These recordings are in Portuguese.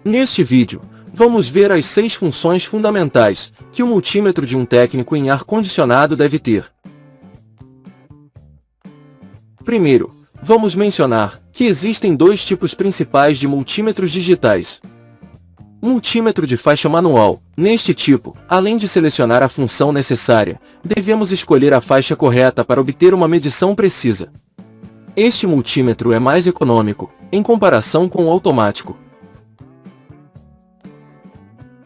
Neste vídeo, vamos ver as 6 funções fundamentais que o multímetro de um técnico em ar-condicionado deve ter. Primeiro, vamos mencionar que existem 2 tipos principais de multímetros digitais. Multímetro de faixa manual. Neste tipo, além de selecionar a função necessária, devemos escolher a faixa correta para obter uma medição precisa. Este multímetro é mais econômico, em comparação com o automático.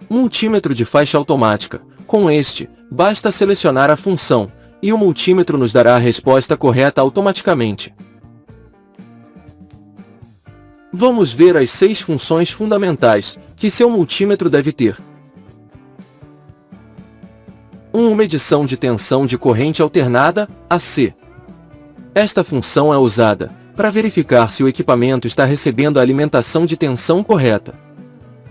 Multímetro de faixa automática. Com este, basta selecionar a função, e o multímetro nos dará a resposta correta automaticamente. Vamos ver as 6 funções fundamentais que seu multímetro deve ter. 1. Medição de tensão de corrente alternada, AC. Esta função é usada para verificar se o equipamento está recebendo a alimentação de tensão correta.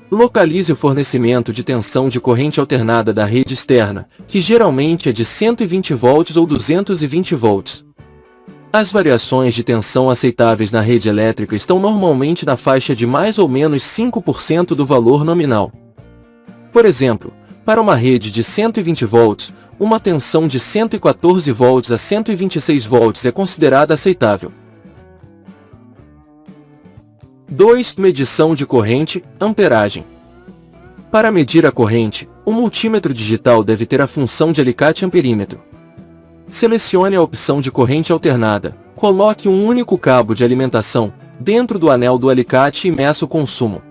Localize o fornecimento de tensão de corrente alternada da rede externa, que geralmente é de 120 volts ou 220 volts. As variações de tensão aceitáveis na rede elétrica estão normalmente na faixa de mais ou menos 5% do valor nominal. Por exemplo, para uma rede de 120 volts, uma tensão de 114 volts a 126 volts é considerada aceitável. 2. Medição de corrente, amperagem. Para medir a corrente, o multímetro digital deve ter a função de alicate amperímetro. Selecione a opção de corrente alternada, coloque um único cabo de alimentação dentro do anel do alicate e meça o consumo.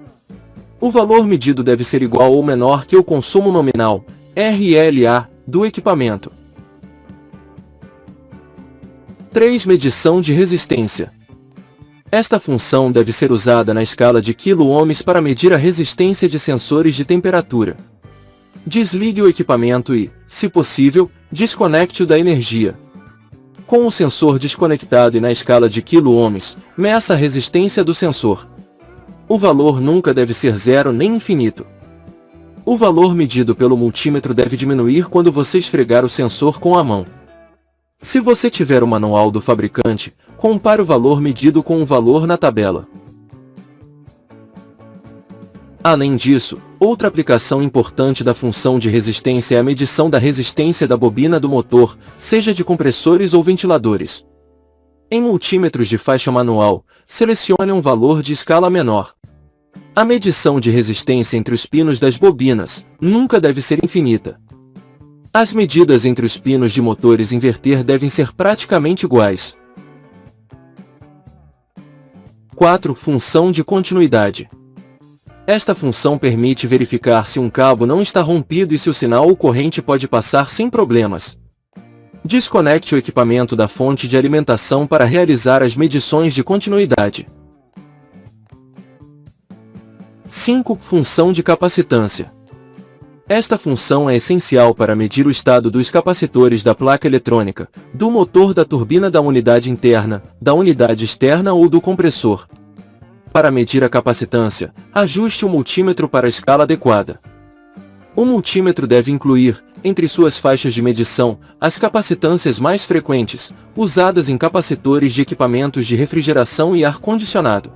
O valor medido deve ser igual ou menor que o consumo nominal, RLA, do equipamento. 3. Medição de resistência. Esta função deve ser usada na escala de kΩ para medir a resistência de sensores de temperatura. Desligue o equipamento e, se possível, desconecte-o da energia. Com o sensor desconectado e na escala de kΩ, meça a resistência do sensor. O valor nunca deve ser zero nem infinito. O valor medido pelo multímetro deve diminuir quando você esfregar o sensor com a mão. Se você tiver o manual do fabricante, compare o valor medido com o valor na tabela. Além disso, outra aplicação importante da função de resistência é a medição da resistência da bobina do motor, seja de compressores ou ventiladores. Em multímetros de faixa manual, selecione um valor de escala menor. A medição de resistência entre os pinos das bobinas nunca deve ser infinita. As medidas entre os pinos de motores inverter devem ser praticamente iguais. 4. Função de continuidade. Esta função permite verificar se um cabo não está rompido e se o sinal ou corrente pode passar sem problemas. Desconecte o equipamento da fonte de alimentação para realizar as medições de continuidade. 5. Função de capacitância. Esta função é essencial para medir o estado dos capacitores da placa eletrônica, do motor da turbina da unidade interna, da unidade externa ou do compressor. Para medir a capacitância, ajuste o multímetro para a escala adequada. O multímetro deve incluir, entre suas faixas de medição, as capacitâncias mais frequentes, usadas em capacitores de equipamentos de refrigeração e ar-condicionado.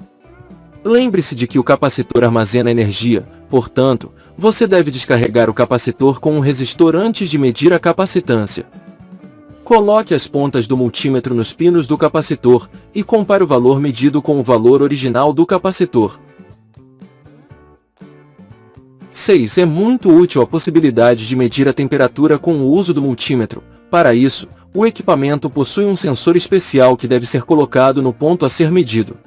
Lembre-se de que o capacitor armazena energia, portanto, você deve descarregar o capacitor com um resistor antes de medir a capacitância. Coloque as pontas do multímetro nos pinos do capacitor e compare o valor medido com o valor original do capacitor. 6. É muito útil a possibilidade de medir a temperatura com o uso do multímetro. Para isso, o equipamento possui um sensor especial que deve ser colocado no ponto a ser medido.